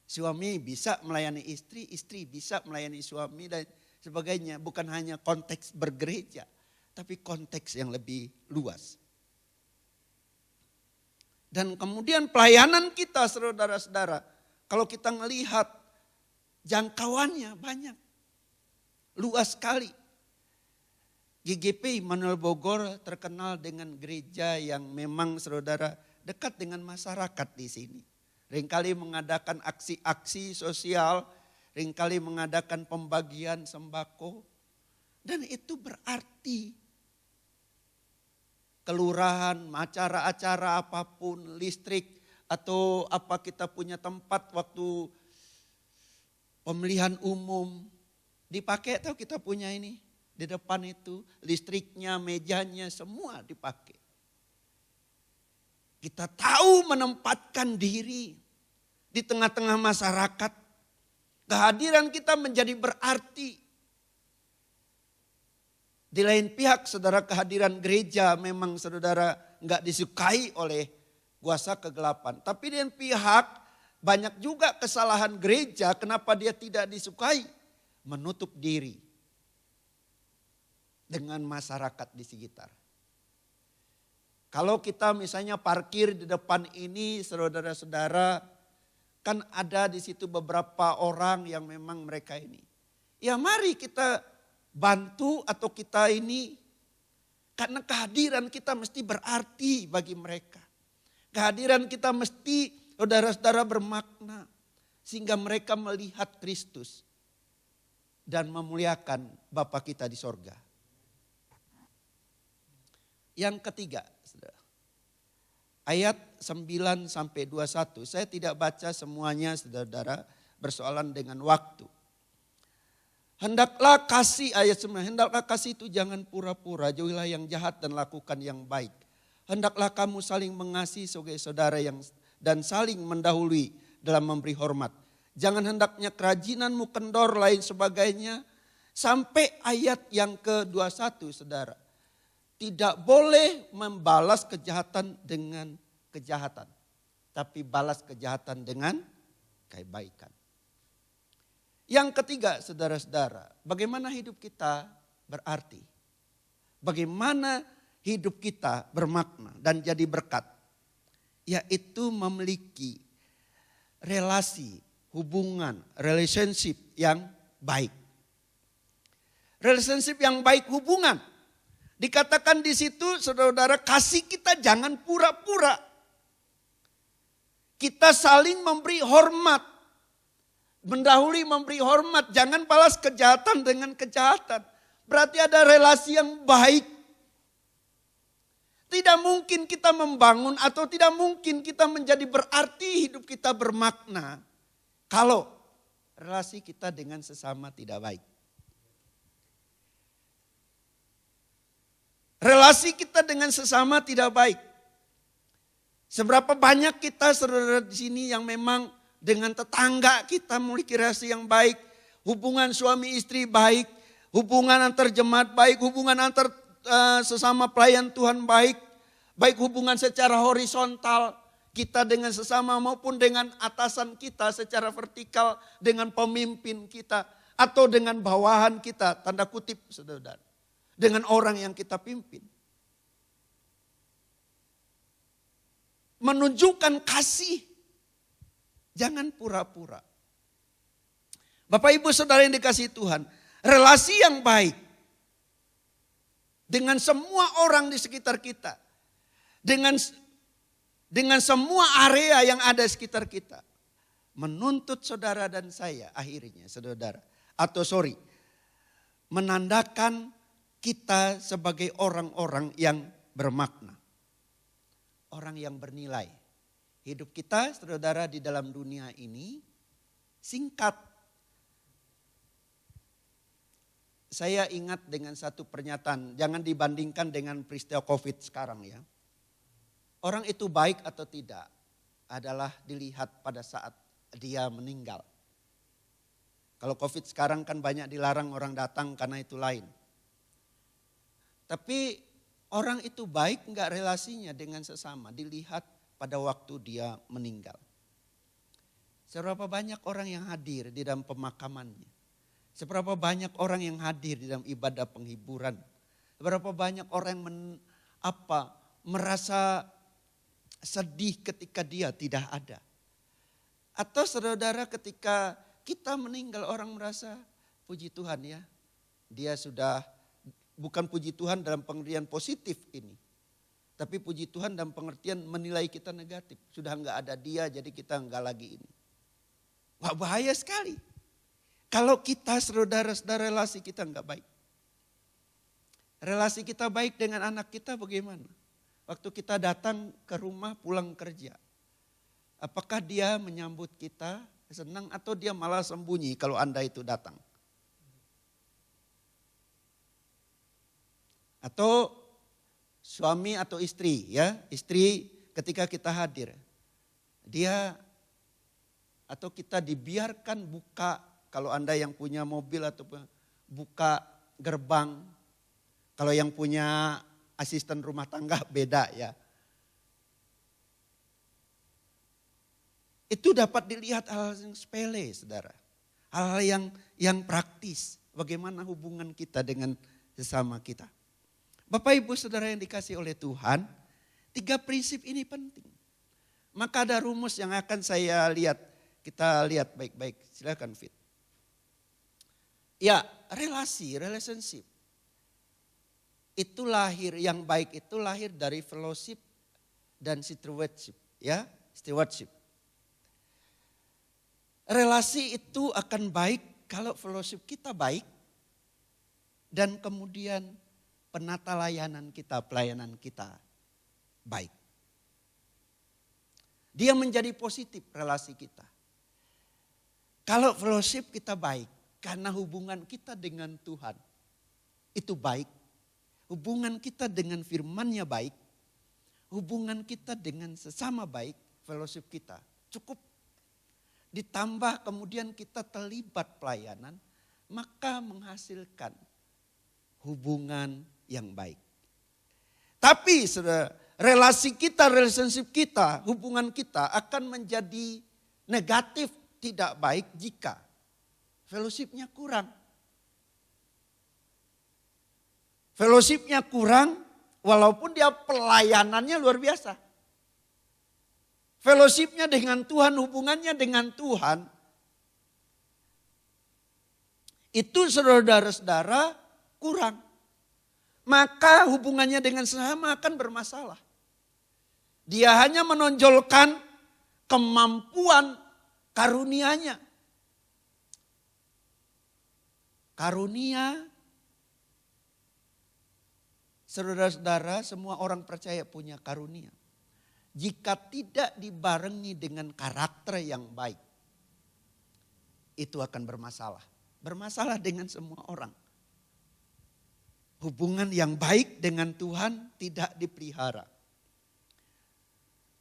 Suami bisa melayani istri, istri bisa melayani suami dan sebagainya. Bukan hanya konteks bergereja, tapi konteks yang lebih luas. Dan kemudian pelayanan kita saudara-saudara, kalau kita melihat jangkauannya banyak, luas sekali. GGP Immanuel Bogor terkenal dengan gereja yang memang saudara dekat dengan masyarakat di sini. Seringkali mengadakan aksi-aksi sosial, seringkali mengadakan pembagian sembako. Dan itu berarti kelurahan, acara-acara apapun, listrik atau apa kita punya tempat waktu pemilihan umum. Dipakai atau kita punya ini. Di depan itu listriknya, mejanya semua dipakai. Kita tahu menempatkan diri di tengah-tengah masyarakat. Kehadiran kita menjadi berarti. Di lain pihak saudara, kehadiran gereja memang saudara enggak disukai oleh kuasa kegelapan. Tapi di lain pihak banyak juga kesalahan gereja kenapa dia tidak disukai. Menutup diri dengan masyarakat di sekitar. Kalau kita misalnya parkir di depan ini saudara-saudara, kan ada di situ beberapa orang yang memang mereka ini. Ya mari kita bantu atau kita ini, karena kehadiran kita mesti berarti bagi mereka. Kehadiran kita mesti saudara-saudara bermakna. Sehingga mereka melihat Kristus dan memuliakan Bapa kita di sorga. Yang ketiga, ayat 9 sampai 21. Saya tidak baca semuanya saudara-saudara, bersoalan dengan waktu. Hendaklah kasih, ayat 9, hendaklah kasih itu jangan pura-pura, jauhilah yang jahat dan lakukan yang baik. Hendaklah kamu saling mengasihi sebagai saudara dan saling mendahului dalam memberi hormat. Jangan hendaknya kerajinanmu kendor lain sebagainya. Sampai ayat yang ke-21 saudara. Tidak boleh membalas kejahatan dengan kejahatan. Tapi balas kejahatan dengan kebaikan. Yang ketiga saudara-saudara, bagaimana hidup kita berarti. Bagaimana hidup kita bermakna dan jadi berkat. Yaitu memiliki relasi, hubungan, relationship yang baik. Relationship yang baik, hubungan. Dikatakan di situ saudara-saudara, kasih kita jangan pura-pura. Kita saling memberi hormat. Mendahului memberi hormat, jangan balas kejahatan dengan kejahatan. Berarti ada relasi yang baik. Tidak mungkin kita membangun atau tidak mungkin kita menjadi berarti hidup kita bermakna. Kalau relasi kita dengan sesama tidak baik. Relasi kita dengan sesama tidak baik. Seberapa banyak kita saudara di sini yang memang dengan tetangga kita memiliki relasi yang baik. Hubungan suami istri baik. Hubungan antar jemaat baik. Hubungan antar sesama pelayan Tuhan baik. Baik hubungan secara horizontal kita dengan sesama maupun dengan atasan kita secara vertikal dengan pemimpin kita. Atau dengan bawahan kita, tanda kutip saudara. Dengan orang yang kita pimpin. Menunjukkan kasih. Jangan pura-pura. Bapak ibu saudara yang dikasihi Tuhan. Relasi yang baik. Dengan semua orang di sekitar kita. Dengan semua area yang ada di sekitar kita. Menuntut saudara dan saya akhirnya saudara. Menandakan kita sebagai orang-orang yang bermakna. Orang yang bernilai. Hidup kita saudara di dalam dunia ini singkat. Saya ingat dengan satu pernyataan. Jangan dibandingkan dengan peristiwa COVID sekarang ya. Orang itu baik atau tidak adalah dilihat pada saat dia meninggal. Kalau COVID sekarang kan banyak dilarang orang datang karena itu lain. Tapi orang itu baik enggak relasinya dengan sesama dilihat pada waktu dia meninggal. Seberapa banyak orang yang hadir di dalam pemakamannya. Seberapa banyak orang yang hadir di dalam ibadah penghiburan. Seberapa banyak orang yang merasa sedih ketika dia tidak ada. Atau saudara ketika kita meninggal orang merasa puji Tuhan ya. Dia sudah bukan puji Tuhan dalam pengertian positif ini. Tapi puji Tuhan dalam pengertian menilai kita negatif. Sudah enggak ada dia jadi kita enggak lagi ini. Wah bahaya sekali. Kalau kita saudara-saudara relasi kita enggak baik. Relasi kita baik dengan anak kita bagaimana? Waktu kita datang ke rumah pulang kerja. Apakah dia menyambut kita senang atau dia malah sembunyi kalau Anda itu datang? Atau suami atau istri ya, istri ketika kita hadir. Dia atau kita dibiarkan buka kalau Anda yang punya mobil atau buka gerbang. Kalau yang punya asisten rumah tangga beda ya. Itu dapat dilihat hal yang sepele saudara. Hal yang praktis. Bagaimana hubungan kita dengan sesama kita. Bapak ibu saudara yang dikasih oleh Tuhan, 3 prinsip ini penting. Maka ada rumus yang akan saya lihat, kita lihat baik-baik. Silakan Fit. Ya, relationship. Itu lahir, yang baik itu lahir dari fellowship dan stewardship. Ya, stewardship. Relasi itu akan baik kalau fellowship kita baik. Dan kemudian penata layanan kita, pelayanan kita baik. Dia menjadi positif relasi kita. Kalau fellowship kita baik, karena hubungan kita dengan Tuhan itu baik. Hubungan kita dengan firman-Nya baik. Hubungan kita dengan sesama baik, fellowship kita cukup. ditambah kemudian kita terlibat pelayanan, maka menghasilkan hubungan yang baik. Tapi saudara, relasi kita, relationship kita, hubungan kita akan menjadi negatif, tidak baik jika fellowship-nya kurang. Fellowship-nya kurang walaupun dia pelayanannya luar biasa. Fellowship-nya dengan Tuhan, hubungannya dengan Tuhan, itu saudara-saudara kurang. Maka hubungannya dengan sesama akan bermasalah. Dia hanya menonjolkan kemampuan karunia-Nya. Karunia, saudara-saudara, semua orang percaya punya karunia. Jika tidak dibarengi dengan karakter yang baik, itu akan bermasalah. Bermasalah dengan semua orang. Hubungan yang baik dengan Tuhan tidak dipelihara.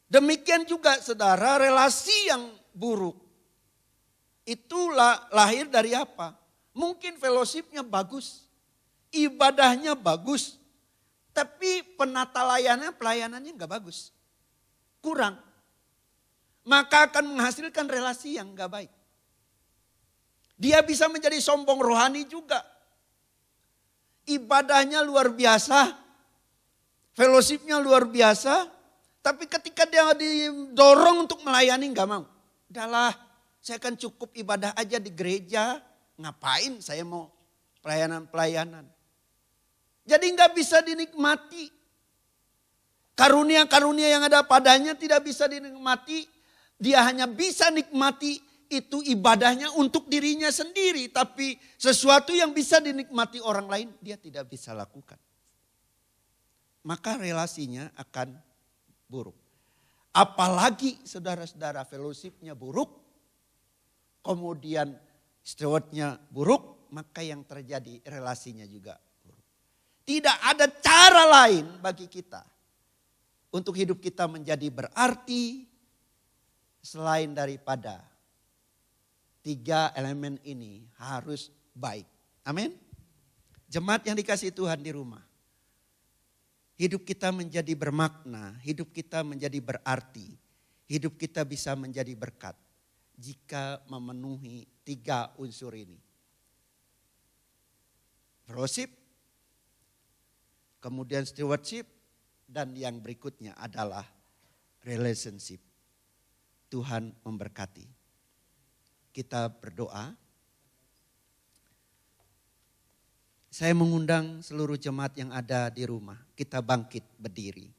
Demikian juga saudara, relasi yang buruk. Itulah lahir dari apa? Mungkin fellowship-nya bagus. Ibadahnya bagus. Tapi penata pelayanannya enggak bagus. Kurang. Maka akan menghasilkan relasi yang enggak baik. Dia bisa menjadi sombong rohani juga. Ibadahnya luar biasa. Fellowship-nya luar biasa. Tapi ketika dia didorong untuk melayani enggak mau. Udahlah, saya akan cukup ibadah aja di gereja. Ngapain saya mau pelayanan-pelayanan. Jadi enggak bisa dinikmati. Karunia-karunia yang ada padanya tidak bisa dinikmati. Dia hanya bisa nikmati itu ibadahnya untuk dirinya sendiri. Tapi sesuatu yang bisa dinikmati orang lain dia tidak bisa lakukan. Maka relasinya akan buruk. Apalagi saudara-saudara fellowship-nya buruk. Kemudian stewardnya buruk. Maka yang terjadi relasinya juga buruk. Tidak ada cara lain bagi kita. Untuk hidup kita menjadi berarti selain daripada 3 elemen ini harus baik. Amin. Jemaat yang dikasihi Tuhan di rumah. Hidup kita menjadi bermakna, hidup kita menjadi berarti, hidup kita bisa menjadi berkat jika memenuhi 3 unsur ini. Fellowship, kemudian stewardship, dan yang berikutnya adalah relationship. Tuhan memberkati. Kita berdoa. Saya mengundang seluruh jemaat yang ada di rumah. Kita bangkit berdiri.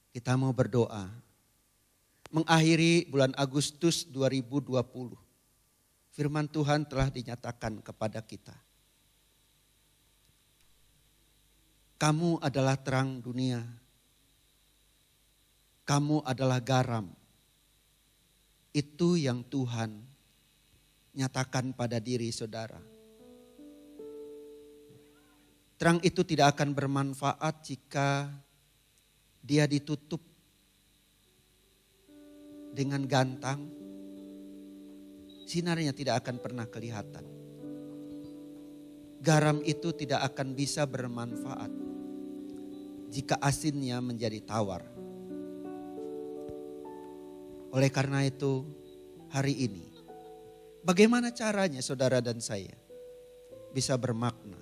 Kita mau berdoa. Mengakhiri bulan Agustus 2020. Firman Tuhan telah dinyatakan kepada kita. Kamu adalah terang dunia. Kamu adalah garam. Itu yang Tuhan nyatakan pada diri saudara. Terang itu tidak akan bermanfaat jika dia ditutup dengan gantang. Sinarnya tidak akan pernah kelihatan. Garam itu tidak akan bisa bermanfaat jika asinnya menjadi tawar. Oleh karena itu, hari ini, bagaimana caranya saudara dan saya bisa bermakna?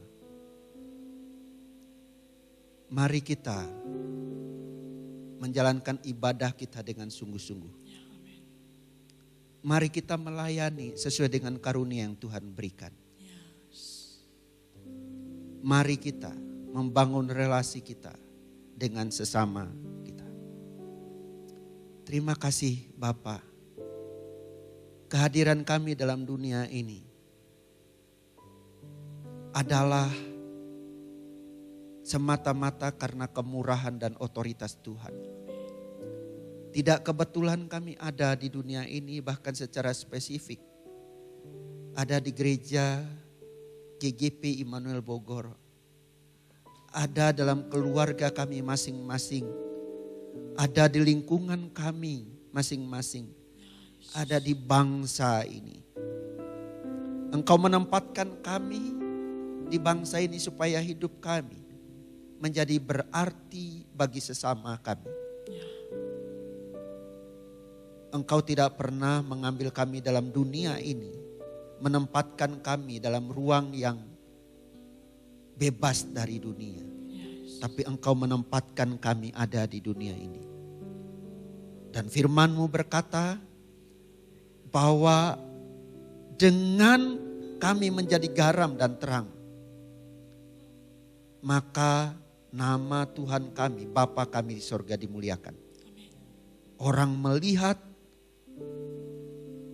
Mari kita menjalankan ibadah kita dengan sungguh-sungguh. Mari kita melayani sesuai dengan karunia yang Tuhan berikan. Mari kita membangun relasi kita dengan sesama kita. Terima kasih Bapa. Kehadiran kami dalam dunia ini adalah semata-mata karena kemurahan dan otoritas Tuhan. Tidak kebetulan kami ada di dunia ini, bahkan secara spesifik. Ada di gereja GGP Immanuel Bogor. Ada dalam keluarga kami masing-masing. Ada di lingkungan kami masing-masing. ada di bangsa ini. Engkau menempatkan kami di bangsa ini supaya hidup kami menjadi berarti bagi sesama kami. Engkau tidak pernah mengambil kami dalam dunia ini, menempatkan kami dalam ruang yang bebas dari dunia. Tapi Engkau menempatkan kami ada di dunia ini. Dan firman-Mu berkata bahwa dengan kami menjadi garam dan terang, maka nama Tuhan kami, Bapa kami di sorga dimuliakan. Orang melihat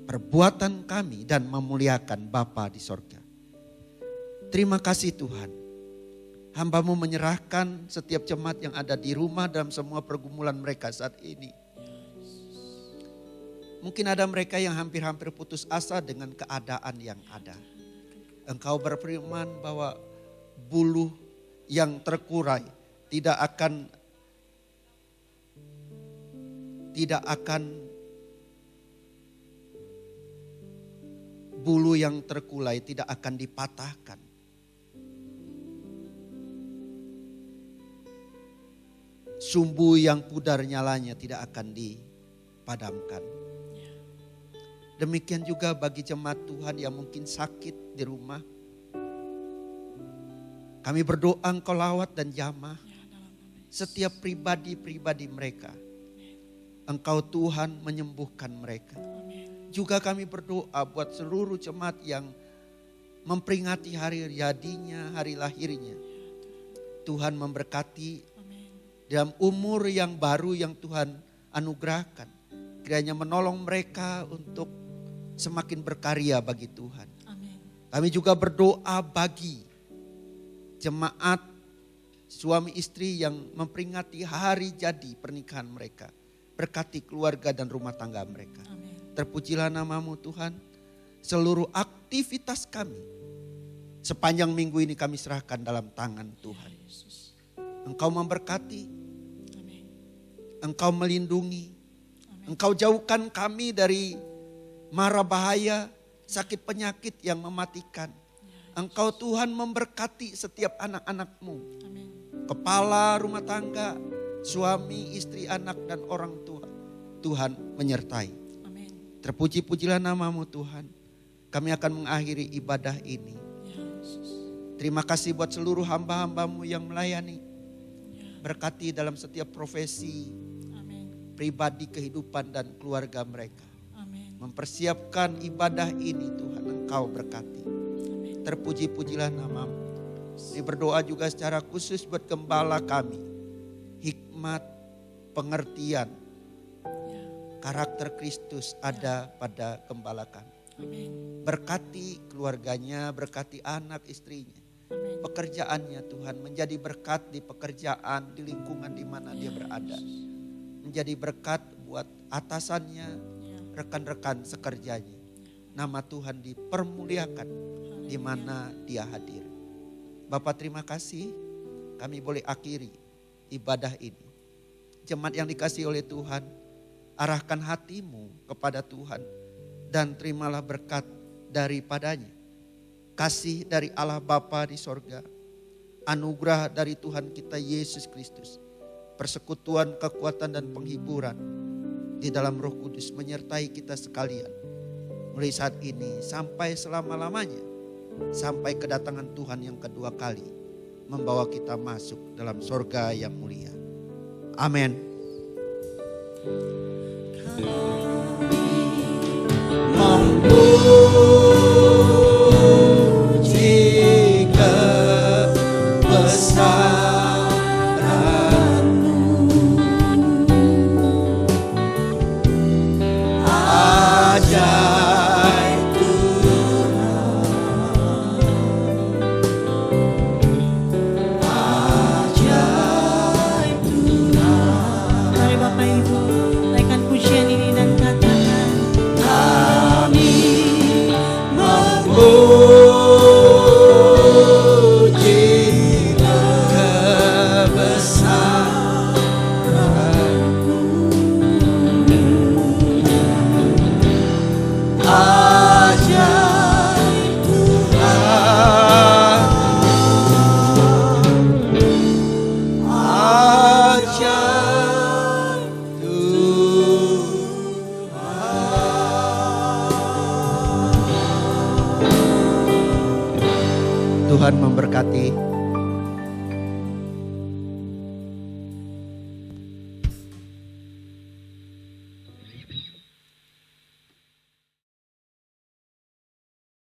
perbuatan kami dan memuliakan Bapa di sorga. Terima kasih Tuhan. Hamba-Mu menyerahkan setiap jemaat yang ada di rumah dalam semua pergumulan mereka saat ini. Mungkin ada mereka yang hampir-hampir putus asa dengan keadaan yang ada. Engkau berfirman bahwa buluh yang terkurai tidak akan bulu yang terkulai tidak akan dipatahkan. Sumbu yang pudar nyalanya tidak akan dipadamkan. Demikian juga bagi jemaat Tuhan yang mungkin sakit di rumah. Kami berdoa Engkau lawat dan jamah setiap pribadi-pribadi mereka. Engkau Tuhan menyembuhkan mereka. Juga kami berdoa buat seluruh jemaat yang memperingati hari jadinya, hari lahirnya. Tuhan memberkati dalam umur yang baru yang Tuhan anugerahkan. Kiranya menolong mereka untuk semakin berkarya bagi Tuhan. Amin. Kami juga berdoa bagi jemaat suami istri yang memperingati hari jadi pernikahan mereka. Berkati keluarga dan rumah tangga mereka. Amin. Terpujilah nama-Mu Tuhan. Seluruh aktivitas kami sepanjang minggu ini kami serahkan dalam tangan Tuhan. Engkau memberkati. Amin. Engkau melindungi. Engkau jauhkan kami dari mara bahaya, sakit penyakit yang mematikan. Engkau Tuhan memberkati setiap anak-anak-Mu. Amin. Kepala rumah tangga, suami, istri, anak dan orang tua. Tuhan menyertai. Amin. Terpuji-pujilah nama-Mu Tuhan. Kami akan mengakhiri ibadah ini. Ya, Yesus. Terima kasih buat seluruh hamba-hamba-Mu yang melayani. Berkati dalam setiap profesi, Amin. pribadi, kehidupan dan keluarga mereka. Amin. Mempersiapkan ibadah ini Tuhan, Engkau berkati. Amin. Terpuji-pujilah nama-Mu. Ini berdoa juga secara khusus buat gembala kami. Hikmat, pengertian, karakter Kristus ada pada gembala kami. Amin. Berkati keluarganya, berkati anak istrinya. Amin. Pekerjaannya Tuhan menjadi berkat di pekerjaan, di lingkungan di mana dia berada. Menjadi berkat buat atasannya, rekan-rekan sekerjanya. Nama Tuhan dipermuliakan di mana dia hadir. Bapak terima kasih kami boleh akhiri ibadah ini. Jemaat yang dikasihi oleh Tuhan, arahkan hatimu kepada Tuhan dan terimalah berkat daripadanya. Kasih dari Allah Bapa di sorga, anugerah dari Tuhan kita Yesus Kristus, persekutuan, kekuatan dan penghiburan di dalam Roh Kudus menyertai kita sekalian. Mulai saat ini sampai selama-lamanya, sampai kedatangan Tuhan yang kedua kali, membawa kita masuk dalam sorga yang mulia. Amin. Memuji kebesaran-Mu, ajaib Tuhan, ajaib Tuhan. Mari Bapak Ibu, naikkan pujian ini dan katakan, Kami Tuhan memberkati.